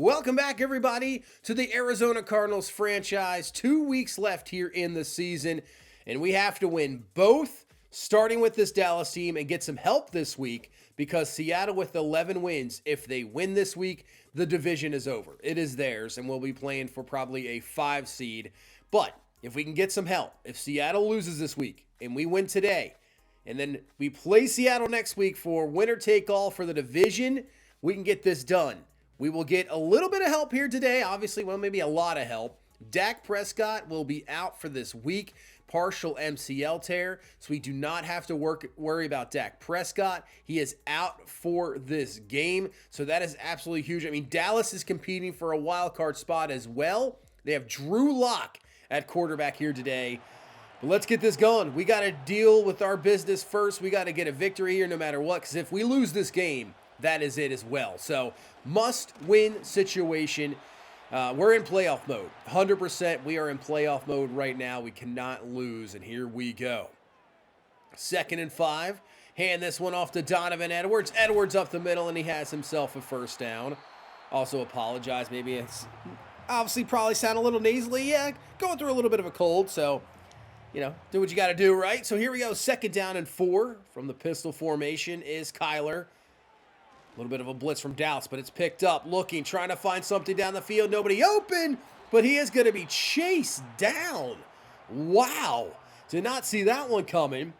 Welcome back, everybody, to the Arizona Cardinals franchise. 2 weeks left here in the season, and we have to win both, starting with this Dallas team, and get some help this week because Seattle with 11 wins, if they win this week, the division is over. It is theirs, and we'll be playing for probably a 5 seed. But if we can get some help, if Seattle loses this week and we win today, and then we play Seattle next week for winner take all for the division, we can get this done. We will get a little bit of help here today. Obviously, well, maybe a lot of help. Dak Prescott will be out for this week, partial MCL tear, so we do not have to worry about Dak Prescott. He is out for this game, so that is absolutely huge. I mean, Dallas is competing for a wild card spot as well. They have Drew Lock at quarterback here today. But let's get this going. We got to deal with our business first. We got to get a victory here no matter what, because if we lose this game, that is it as well. So, must-win situation. We're in playoff mode. 100%, we are in playoff mode right now. We cannot lose, and here we go. 2nd and 5. Hand this one off to Donovan Edwards. Edwards up the middle, and he has himself a first down. Also apologize. Maybe it's obviously probably sound a little nasally. Yeah, going through a little bit of a cold, so, you know, do what you got to do, right? So here we go. 2nd down and 4 from the pistol formation is Kyler. A little bit of a blitz from Dallas, but it's picked up. Looking, trying to find something down the field. Nobody open, but he is going to be chased down. Wow. Did not see that one coming.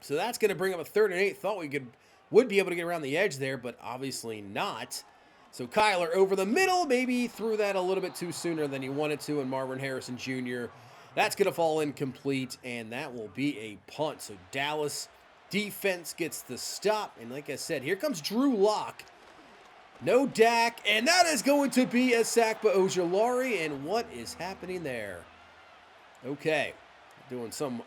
So that's going to bring up a 3rd and 8. Thought we would be able to get around the edge there, but obviously not. So Kyler over the middle, maybe threw that a little bit too sooner than he wanted to, and Marvin Harrison Jr., that's going to fall incomplete, and that will be a punt. So Dallas defense gets the stop, and like I said, here comes Drew Lock. No Dak, and that is going to be a sack by Ojulari, and what is happening there? Okay, doing some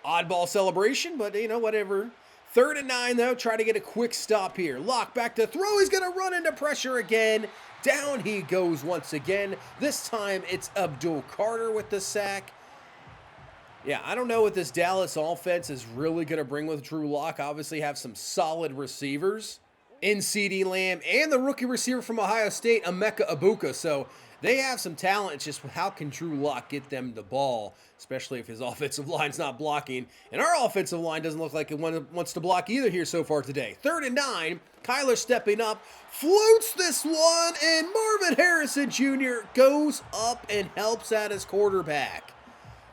oddball celebration, but you know, whatever. 3rd and 9, though, try to get a quick stop here. Lock back to throw, he's going to run into pressure again. Down he goes once again. This time it's Abdul Carter with the sack. Yeah, I don't know what this Dallas offense is really going to bring with Drew Lock. Obviously have some solid receivers in CeeDee Lamb and the rookie receiver from Ohio State, Emeka Egbuka. So they have some talent. It's just how can Drew Lock get them the ball, especially if his offensive line's not blocking. And our offensive line doesn't look like it wants to block either here so far today. 3rd and 9, Kyler stepping up, floats this one, and Marvin Harrison Jr. goes up and helps out his quarterback.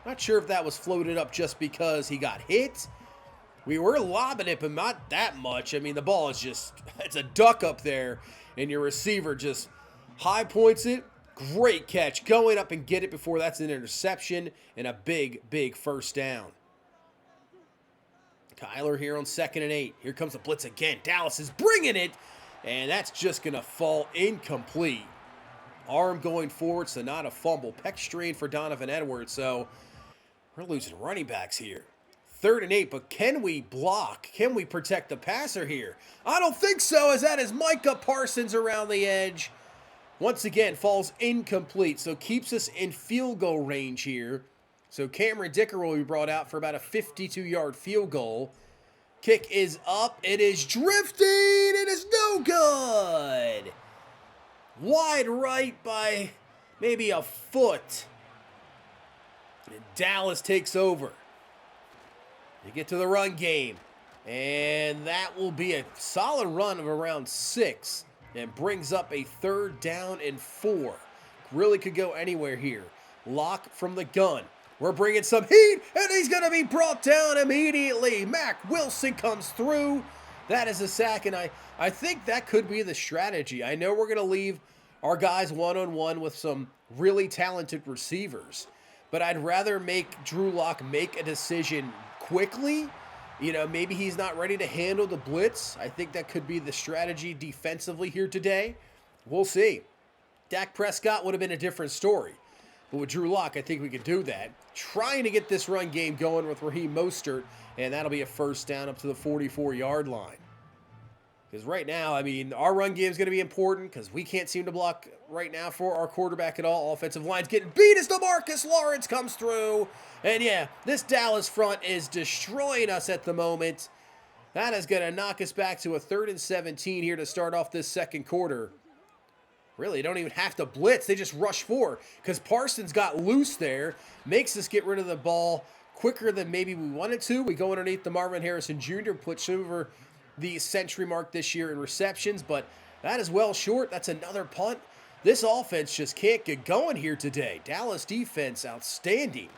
Not sure if that was floated up just because he got hit. We were lobbing it, but not that much. I mean, the ball is just, it's a duck up there, and your receiver just high points it. Great catch. Going up and get it before that's an interception and a big, big first down. Kyler here on 2nd and 8. Here comes the blitz again. Dallas is bringing it, and that's just going to fall incomplete. Arm going forward, so not a fumble. Pec strain for Donovan Edwards, so we're losing running backs here. 3rd and 8, but can we block? Can we protect the passer here? I don't think so, as that is Micah Parsons around the edge. Once again, falls incomplete, so keeps us in field goal range here. So Cameron Dicker will be brought out for about a 52-yard field goal. Kick is up. It is drifting. It is no good. Wide right by maybe a foot. And Dallas takes over. They get to the run game. And that will be a solid run of around 6. And brings up a 3rd down and 4. Really could go anywhere here. Lock from the gun. We're bringing some heat. And he's going to be brought down immediately. Mac Wilson comes through. That is a sack. And I think that could be the strategy. I know we're going to leave our guys one-on-one with some really talented receivers. But I'd rather make Drew Lock make a decision quickly. You know, maybe he's not ready to handle the blitz. I think that could be the strategy defensively here today. We'll see. Dak Prescott would have been a different story. But with Drew Lock, I think we could do that. Trying to get this run game going with Raheem Mostert, and that'll be a first down up to the 44-yard line. Because right now, I mean, our run game is going to be important because we can't seem to block right now for our quarterback at all. Offensive line's getting beat as DeMarcus Lawrence comes through. And yeah, this Dallas front is destroying us at the moment. That is going to knock us back to a 3rd and 17 here to start off this second quarter. Really, don't even have to blitz. They just rush forward because Parsons got loose there, makes us get rid of the ball quicker than maybe we wanted to. We go underneath the Marvin Harrison Jr., puts over the century mark this year in receptions, but that is well short. That's another punt. This offense just can't get going here today. Dallas defense outstanding.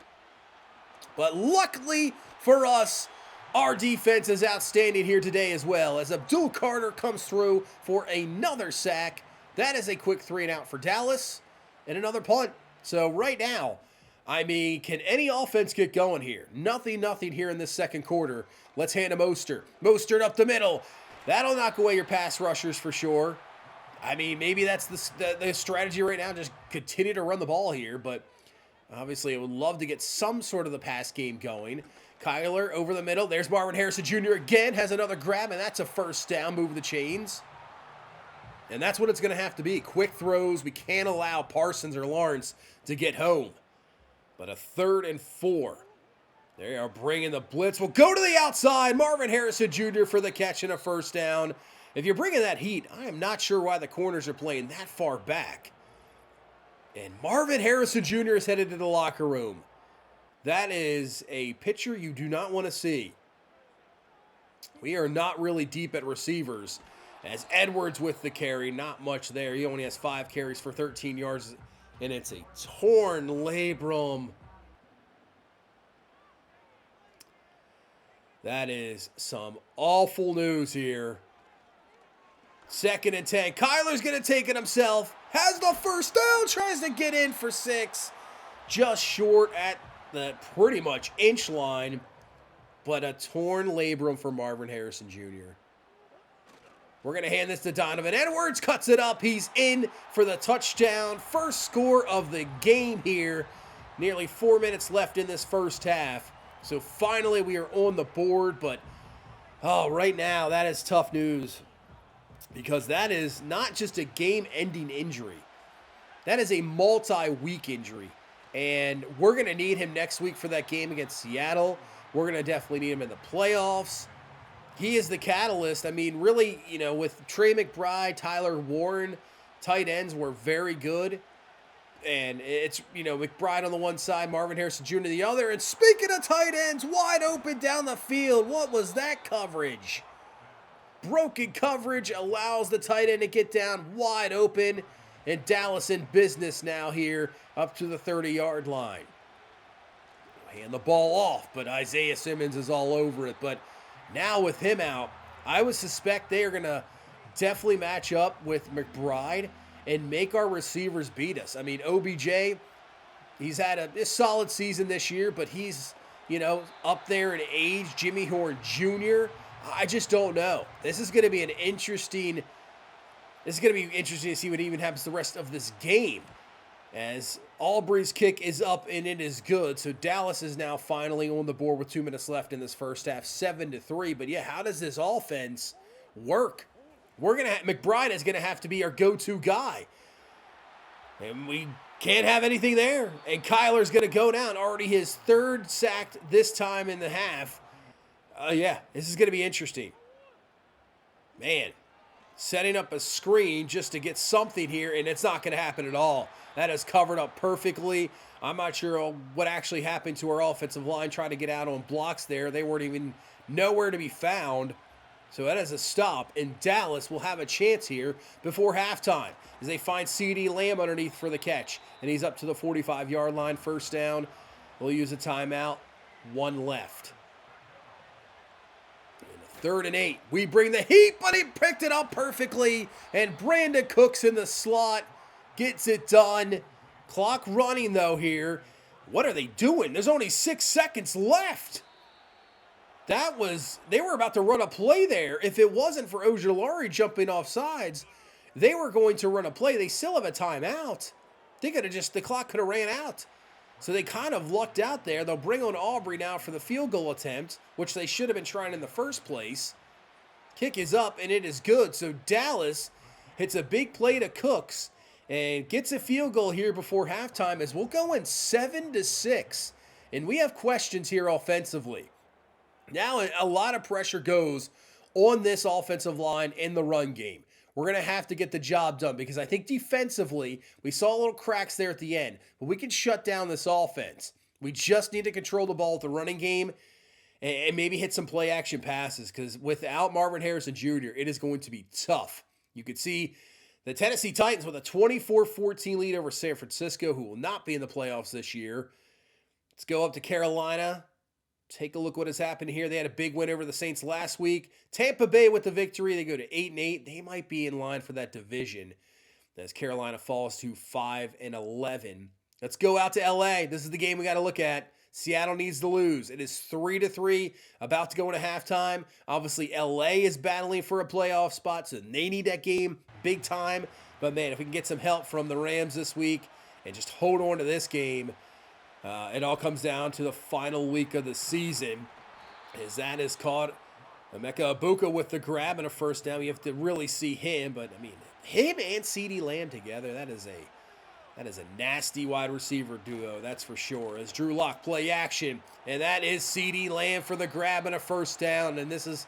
But luckily for us, our defense is outstanding here today as well, as Abdul Carter comes through for another sack. That is a quick 3-and-out for Dallas and another punt. So right now, I mean, can any offense get going here? Nothing here in this second quarter. Let's hand to Mostert. Mostert up the middle. That'll knock away your pass rushers for sure. I mean, maybe that's the strategy right now, just continue to run the ball here, but obviously I would love to get some sort of the pass game going. Kyler over the middle. There's Marvin Harrison Jr. again, has another grab, and that's a first down. Move the chains. And that's what it's going to have to be. Quick throws. We can't allow Parsons or Lawrence to get home. But a 3rd and 4. They are bringing the blitz. We'll go to the outside. Marvin Harrison Jr. for the catch and a first down. If you're bringing that heat, I am not sure why the corners are playing that far back. And Marvin Harrison Jr. is headed to the locker room. That is a picture you do not want to see. We are not really deep at receivers. As Edwards with the carry, not much there. He only has 5 carries for 13 yards, and it's a torn labrum. That is some awful news here. 2nd and 10. Kyler's going to take it himself. Has the first down. Tries to get in for 6. Just short at the pretty much inch line. But a torn labrum for Marvin Harrison Jr. We're going to hand this to Donovan Edwards. Cuts it up. He's in for the touchdown. First score of the game here. Nearly 4 minutes left in this first half. So finally we are on the board. But, right now that is tough news. Because that is not just a game-ending injury. That is a multi-week injury. And we're going to need him next week for that game against Seattle. We're going to definitely need him in the playoffs. He is the catalyst. I mean, really, with Trey McBride, Tyler Warren, tight ends were very good. And it's, McBride on the one side, Marvin Harrison Jr. the other. And speaking of tight ends, wide open down the field. What was that coverage? Broken coverage allows the tight end to get down wide open. And Dallas in business now here up to the 30-yard line. Hand the ball off, but Isaiah Simmons is all over it. But now with him out, I would suspect they are going to definitely match up with McBride and make our receivers beat us. I mean, OBJ, he's had a solid season this year, but he's, up there in age. Jimmy Horn Jr., I just don't know. This is going to be interesting to see what even happens the rest of this game. As Aubrey's kick is up and it is good. So Dallas is now finally on the board with 2 minutes left in this first half, 7-3. But yeah, how does this offense work? McBride is gonna have to be our go-to guy. And we can't have anything there. And Kyler's gonna go down. Already his 3rd sacked this time in the half. This is gonna be interesting. Man, setting up a screen just to get something here, and it's not gonna happen at all. That is covered up perfectly. I'm not sure what actually happened to our offensive line trying to get out on blocks there. They weren't even nowhere to be found. So that is a stop. And Dallas will have a chance here before halftime as they find CeeDee Lamb underneath for the catch. And he's up to the 45-yard line, first down. We'll use a timeout. 1 left. 3rd and 8. We bring the heat, but he picked it up perfectly. And Brandon Cooks in the slot. Gets it done. Clock running, though, here. What are they doing? There's only 6 seconds left. They were about to run a play there. If it wasn't for Ojulari jumping off sides, they were going to run a play. They still have a timeout. The clock could have ran out. So they kind of lucked out there. They'll bring on Aubrey now for the field goal attempt, which they should have been trying in the first place. Kick is up, and it is good. So Dallas hits a big play to Cooks and gets a field goal here before halftime as we'll go in 7-6. And we have questions here offensively. Now a lot of pressure goes on this offensive line in the run game. we're going to have to get the job done because I think defensively, we saw little cracks there at the end, but we can shut down this offense. We just need to control the ball at the running game and maybe hit some play action passes because without Marvin Harrison Jr., it is going to be tough. You could see the Tennessee Titans with a 24-14 lead over San Francisco, who will not be in the playoffs this year. Let's go up to Carolina. Take a look what has happened here. They had a big win over the Saints last week. Tampa Bay with the victory. They go to 8-8. They might be in line for that division as Carolina falls to 5-11. Let's go out to LA. This is the game we got to look at. Seattle needs to lose. It is 3-3, about to go into halftime. Obviously, LA is battling for a playoff spot, so they need that game big time. But, man, if we can get some help from the Rams this week and just hold on to this game, it all comes down to the final week of the season. As that is caught Emeka Ibuka with the grab and a first down. You have to really see him, but, I mean, him and CeeDee Lamb together, that is a nasty wide receiver duo, that's for sure. As Drew Lock play action, and that is CeeDee Lamb for the grab and a first down. And this is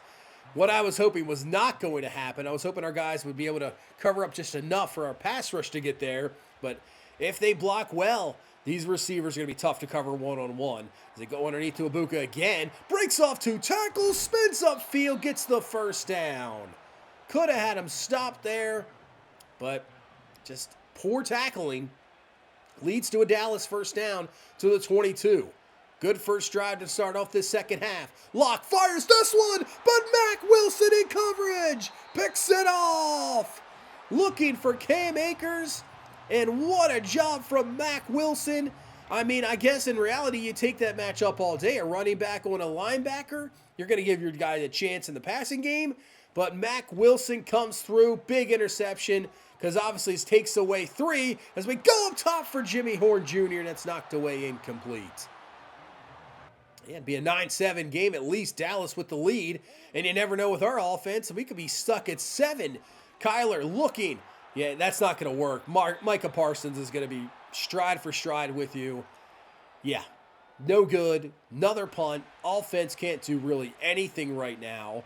what I was hoping was not going to happen. I was hoping our guys would be able to cover up just enough for our pass rush to get there. But if they block well, these receivers are going to be tough to cover one-on-one. As they go underneath to Ibuka again, breaks off 2 tackles, spins upfield, gets the first down. Could have had him stop there, but just poor tackling leads to a Dallas first down to the 22. Good first drive to start off this second half. Lock fires this one, but Mack Wilson in coverage picks it off. Looking for Cam Akers, and what a job from Mack Wilson. I mean, I guess in reality, you take that matchup all day. A running back on a linebacker, you're going to give your guy a chance in the passing game. But Mack Wilson comes through, big interception, because obviously it takes away 3 as we go up top for Jimmy Horn Jr., and that's knocked away incomplete. Yeah, it'd be a 9-7 game, at least Dallas with the lead, and you never know with our offense, we could be stuck at 7. Kyler looking. Yeah, that's not going to work. Micah Parsons is going to be stride for stride with you. Yeah, no good. Another punt. Offense can't do really anything right now.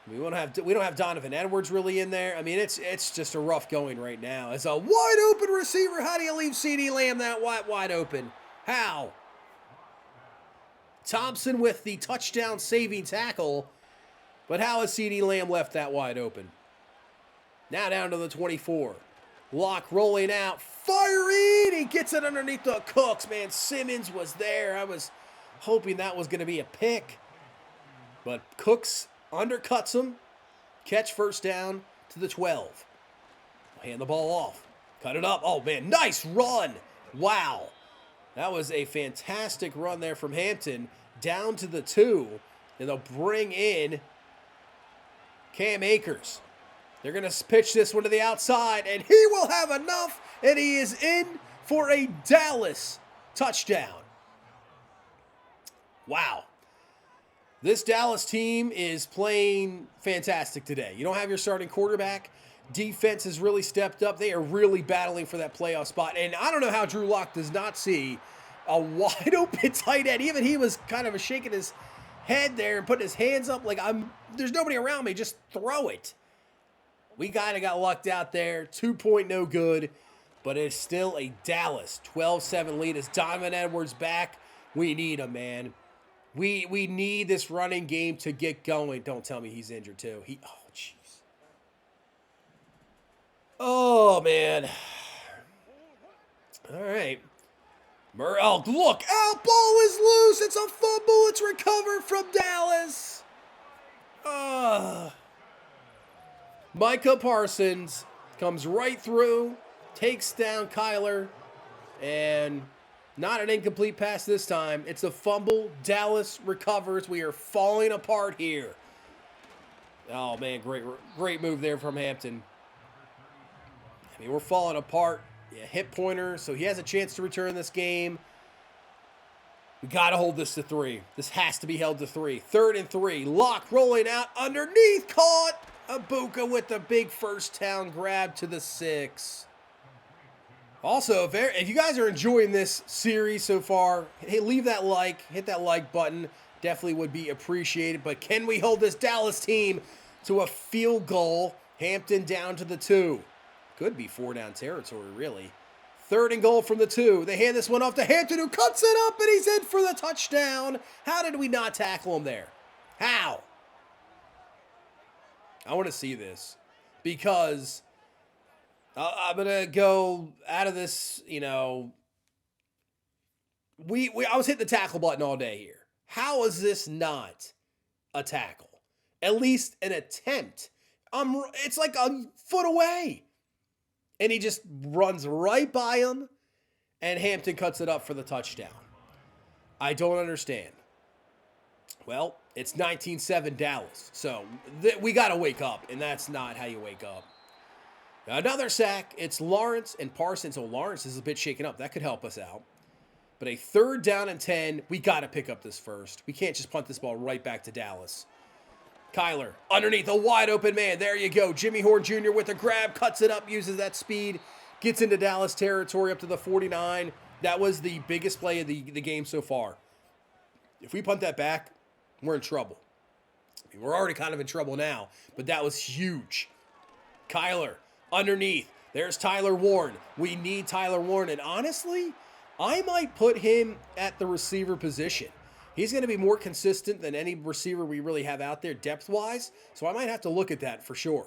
We don't have Donovan Edwards really in there. I mean, it's just a rough going right now. As a wide open receiver, how do you leave CeeDee Lamb that wide open? How? Thompson with the touchdown saving tackle, but how is CeeDee Lamb left that wide open? Now down to the 24. Lock rolling out, firing. He gets it underneath the Cooks. Man, Simmons was there. I was hoping that was going to be a pick, but Cooks undercuts him, catch first down to the 12. Hand the ball off, cut it up. Oh, man, nice run. Wow. That was a fantastic run there from Hampton down to the 2. And they'll bring in Cam Akers. They're going to pitch this one to the outside, and he will have enough, and he is in for a Dallas touchdown. Wow. This Dallas team is playing fantastic today. You don't have your starting quarterback. Defense has really stepped up. They are really battling for that playoff spot. And I don't know how Drew Lock does not see a wide open tight end. Even he was kind of shaking his head there and putting his hands up like, there's nobody around me. Just throw it. We kind of got lucked out there. 2-point no good. But it's still a Dallas 12-7 lead. As Donovan Edwards back, we need him, man. We need this running game to get going. Don't tell me he's injured too. Oh, jeez. Oh, man. All right. Oh, look. Out ball is loose. It's a fumble. It's recovered from Dallas. Micah Parsons comes right through, takes down Kyler, and not an incomplete pass this time. It's a fumble. Dallas recovers. We are falling apart here. Oh, man, great move there from Hampton. I mean, we're falling apart. Yeah, hit pointer, so he has a chance to return this game. We got to hold this to 3. This has to be held to 3. 3rd and 3. Lock rolling out underneath. Caught. Ibuka with the big first down grab to the 6. Also, if you guys are enjoying this series so far, hey, leave that like, hit that like button. Definitely would be appreciated. But can we hold this Dallas team to a field goal Hampton down to the 2. Could be 4 down territory, really. 3rd and goal from the 2. They hand this one off to Hampton, who cuts it up, and he's in for the touchdown. How did we not tackle him there? How? I want to see this because I'm going to go out of this, I was hitting the tackle button all day here. How is this not a tackle? At least an attempt. It's like a foot away. And he just runs right by him, and Hampton cuts it up for the touchdown. I don't understand. Well, it's 19-7 Dallas, so we got to wake up, and that's not how you wake up. Another sack. It's Lawrence and Parsons. So Lawrence is a bit shaken up. That could help us out. But a 3rd down and 10. We got to pick up this first. We can't just punt this ball right back to Dallas. Kyler, underneath a wide open man. There you go. Jimmy Horn Jr. with a grab, cuts it up, uses that speed, gets into Dallas territory up to the 49. That was the biggest play of the game so far. If we punt that back, we're in trouble. I mean, we're already kind of in trouble now, but that was huge. Kyler, underneath. There's Tyler Warren. We need Tyler Warren, and honestly, I might put him at the receiver position. He's going to be more consistent than any receiver we really have out there depth-wise, so I might have to look at that for sure.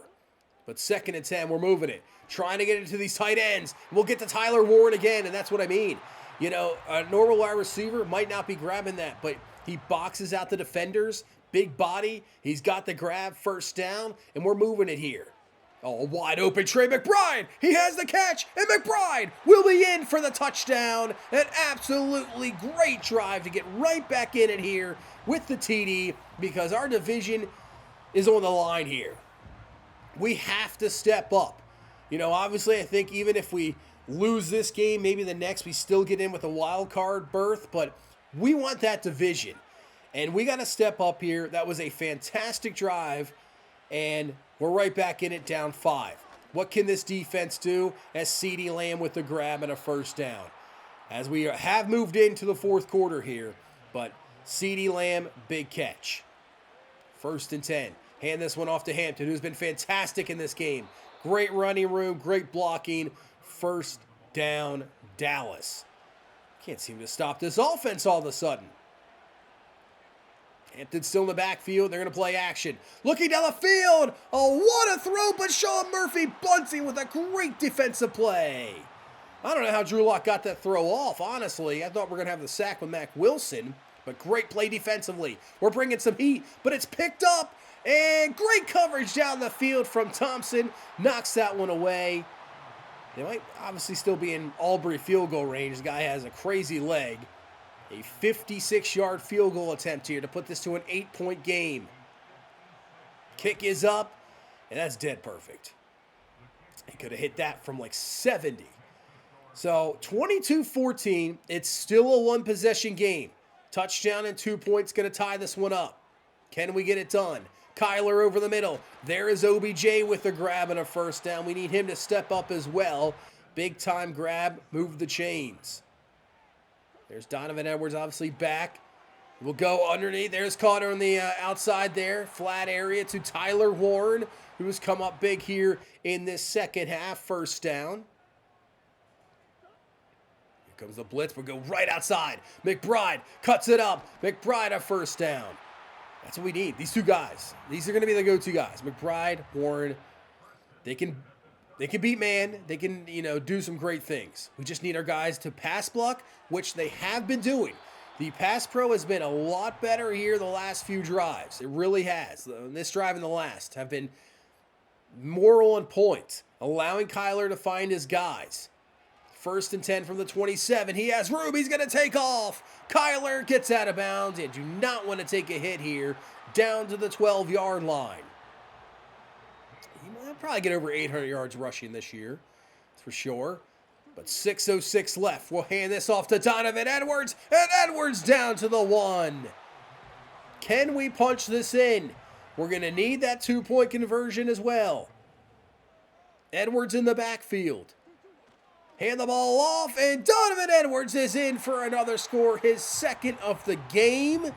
But 2nd and 10, we're moving it. Trying to get into these tight ends. We'll get to Tyler Warren again, and that's what I mean. A normal wide receiver might not be grabbing that, but he boxes out the defenders, big body. He's got the grab, 1st down, and we're moving it here. Oh, wide open Trey McBride. He has the catch, and McBride will be in for the touchdown. An absolutely great drive to get right back in it here with the TD because our division is on the line here. We have to step up. Obviously, I think even if we lose this game, maybe the next we still get in with a wild card berth, but we want that division. And we got to step up here. That was a fantastic drive, and we're right back in it, down 5. What can this defense do? As CeeDee Lamb with the grab and a 1st down. As we have moved into the 4th quarter here, but CeeDee Lamb, big catch. 1st and 10. Hand this one off to Hampton, who's been fantastic in this game. Great running room, great blocking. 1st down, Dallas. Can't seem to stop this offense all of a sudden. Hampton's still in the backfield. They're going to play action. Looking down the field. Oh, what a throw, but Sean Murphy bunts him with a great defensive play. I don't know how Drew Lock got that throw off, honestly. I thought we were going to have the sack with Mac Wilson, but great play defensively. We're bringing some heat, but it's picked up, and great coverage down the field from Thompson. Knocks that one away. They might obviously still be in Albury field goal range. The guy has a crazy leg. A 56-yard field goal attempt here to put this to an 8-point game. Kick is up, and that's dead perfect. He could have hit that from like 70. So 22-14, it's still a one-possession game. Touchdown and 2 points going to tie this one up. Can we get it done? Kyler over the middle. There is OBJ with the grab and a 1st down. We need him to step up as well. Big-time grab, move the chains. There's Donovan Edwards obviously back. We'll go underneath. There's Carter on the outside there. Flat area to Tyler Warren, who has come up big here in this second half. 1st down. Here comes the blitz. We'll go right outside. McBride cuts it up. McBride a 1st down. That's what we need. These 2 guys. These are going to be the go-to guys. McBride, Warren. They can beat man. They can, do some great things. We just need our guys to pass block, which they have been doing. The pass pro has been a lot better here the last few drives. It really has. This drive and the last have been more on point, allowing Kyler to find his guys. 1st and 10 from the 27. He has room. He's going to take off. Kyler gets out of bounds and do not want to take a hit here down to the 12-yard line. He might probably get over 800 yards rushing this year. That's for sure. But 6:06 left. We'll hand this off to Donovan Edwards. And Edwards down to the 1. Can we punch this in? We're going to need that 2-point conversion as well. Edwards in the backfield. Hand the ball off, and Donovan Edwards is in for another score, his 2nd of the game.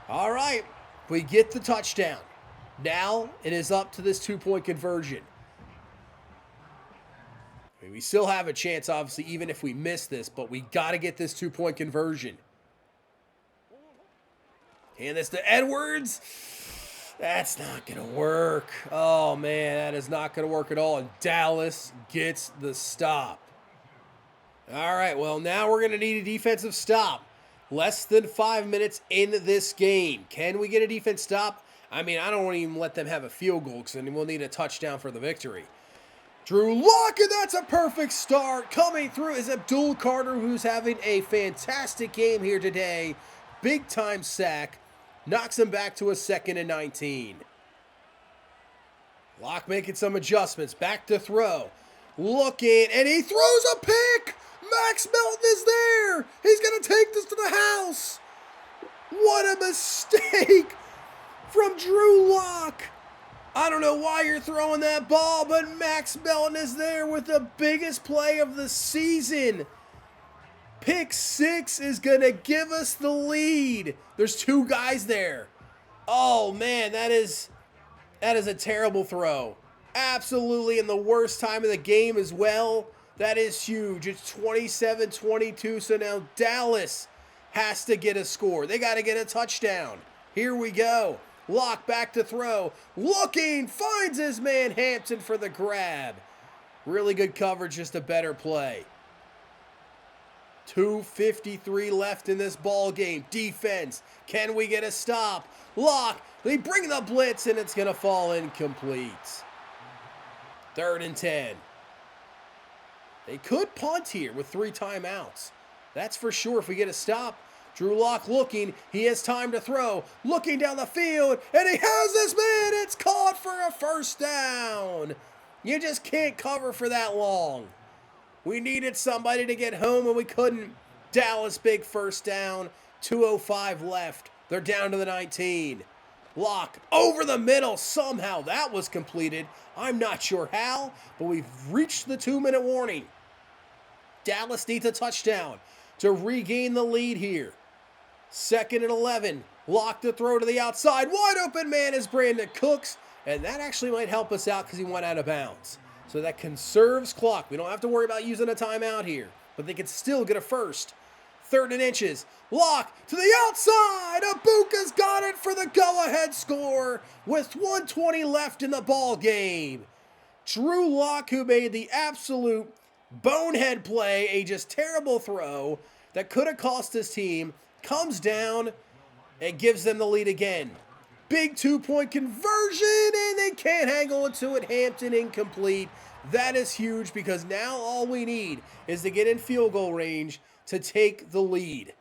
All right, we get the touchdown. Now it is up to this 2-point conversion. I mean, we still have a chance, obviously, even if we miss this, but we got to get this 2-point conversion. Hand this to Edwards. That's not going to work. Oh, man, that is not going to work at all. And Dallas gets the stop. All right, well, now we're going to need a defensive stop. Less than 5 minutes in this game. Can we get a defense stop? I mean, I don't want to even let them have a field goal because then we'll need a touchdown for the victory. Drew Lock, and that's a perfect start. Coming through is Abdul Carter, who's having a fantastic game here today. Big-time sack. Knocks him back to a 2nd and 19. Lock making some adjustments. Back to throw. Looking, and he throws a pick. Max Melton is there. He's going to take this to the house. What a mistake from Drew Lock. I don't know why you're throwing that ball, but Max Melton is there with the biggest play of the season. Pick 6 is going to give us the lead. There's 2 guys there. Oh, man, that is a terrible throw. Absolutely in the worst time of the game as well. That is huge. It's 27-22, so now Dallas has to get a score. They got to get a touchdown. Here we go. Lock back to throw. Looking, finds his man Hampton for the grab. Really good coverage, just a better play. 2:53 left in this ball game. Defense, can we get a stop? Lock, they bring the blitz and it's going to fall incomplete. 3rd and 10. They could punt here with 3 timeouts. That's for sure if we get a stop. Drew Lock looking, he has time to throw, looking down the field, and he has this man, it's caught for a 1st down. You just can't cover for that long. We needed somebody to get home and we couldn't. Dallas big 1st down, 2:05 left. They're down to the 19. Lock over the middle, somehow that was completed. I'm not sure how, but we've reached the 2-minute warning. Dallas needs a touchdown to regain the lead here. 2nd and 11. Lock to throw to the outside. Wide open man is Brandon Cooks. And that actually might help us out because he went out of bounds. So that conserves clock. We don't have to worry about using a timeout here. But they could still get a 1st. 3rd and inches. Lock to the outside. Abuka's got it for the go-ahead score with 1:20 left in the ball game. Drew Lock, who made the absolute bonehead play, a just terrible throw that could have cost his team, comes down and gives them the lead again. Big 2-point conversion, and they can't hang on to it. Hampton incomplete. That is huge because now all we need is to get in field goal range to take the lead.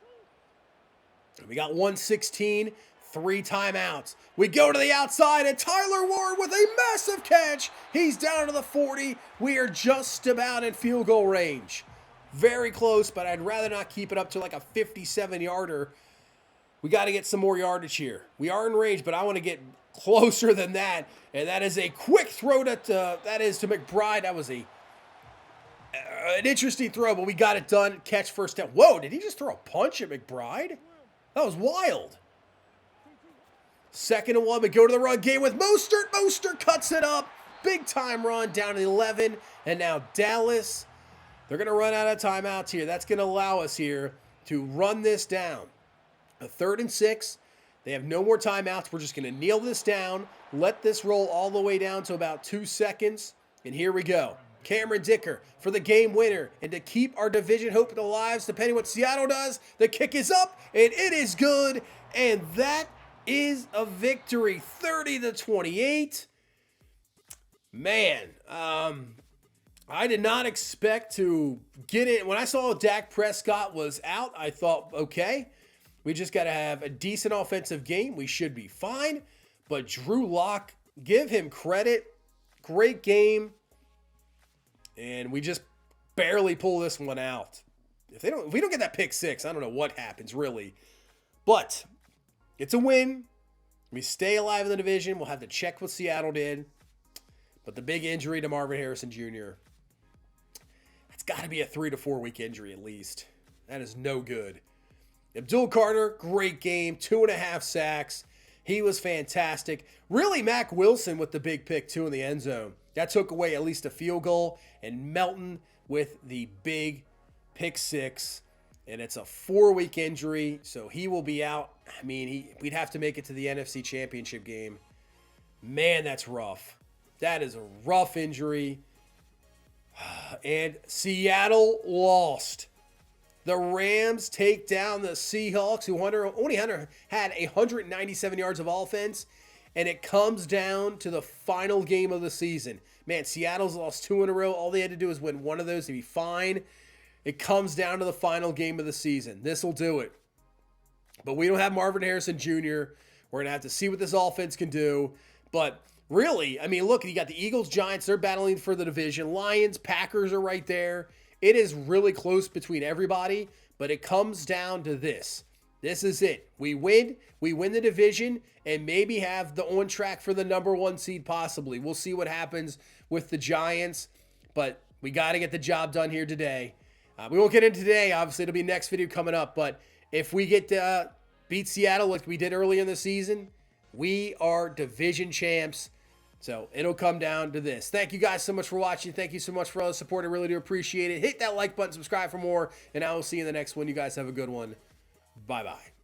We got 1:16, 3 timeouts. We go to the outside, and Tyler Ward with a massive catch. He's down to the 40. We are just about in field goal range. Very close, but I'd rather not keep it up to like a 57-yarder. We got to get some more yardage here. We are in range, but I want to get closer than that. And that is a quick throw that is to McBride. That was an interesting throw, but we got it done. Catch 1st down. Whoa, did he just throw a punch at McBride? That was wild. 2nd and 1. We go to the run game with Mostert. Mostert cuts it up. Big time run down to 11. And now Dallas, they're going to run out of timeouts here. That's going to allow us here to run this down. A 3rd and 6. They have no more timeouts. We're just going to kneel this down, let this roll all the way down to about 2 seconds, and here we go. Cameron Dicker for the game winner, and to keep our division hope alive, depending what Seattle does, the kick is up, and it is good, and that is a victory, 30-28. Man, I did not expect to get it. When I saw Dak Prescott was out, I thought, okay, we just got to have a decent offensive game. We should be fine. But Drew Lock, give him credit. Great game. And we just barely pull this one out. If we don't get that pick 6, I don't know what happens, really. But it's a win. We stay alive in the division. We'll have to check what Seattle did. But the big injury to Marvin Harrison Jr., that's got to be a 3 to 4 week injury at least. That is no good. Abdul Carter, great game, 2.5 sacks. He was fantastic. Really, Mac Wilson with the big pick, too, in the end zone. That took away at least a field goal. And Melton with the big pick six. And it's a 4-week injury, so he will be out. I mean, we'd have to make it to the NFC Championship game. Man, that's rough. That is a rough injury. And Seattle lost. The Rams take down the Seahawks, who only had 197 yards of offense, and it comes down to the final game of the season. Man, Seattle's lost 2 in a row. All they had to do is win one of those to be fine. It comes down to the final game of the season. This will do it. But we don't have Marvin Harrison Jr. We're going to have to see what this offense can do. But really, I mean, look, you got the Eagles, Giants, they're battling for the division. Lions, Packers are right there. It is really close between everybody, but it comes down to this. This is it. We win the division, and maybe have the on track for the number 1 seed possibly. We'll see what happens with the Giants, but we got to get the job done here today. We won't get into today. Obviously, it'll be next video coming up, but if we get to beat Seattle like we did earlier in the season, we are division champs. So it'll come down to this. Thank you guys so much for watching. Thank you so much for all the support. I really do appreciate it. Hit that like button, subscribe for more, and I will see you in the next one. You guys have a good one. Bye-bye.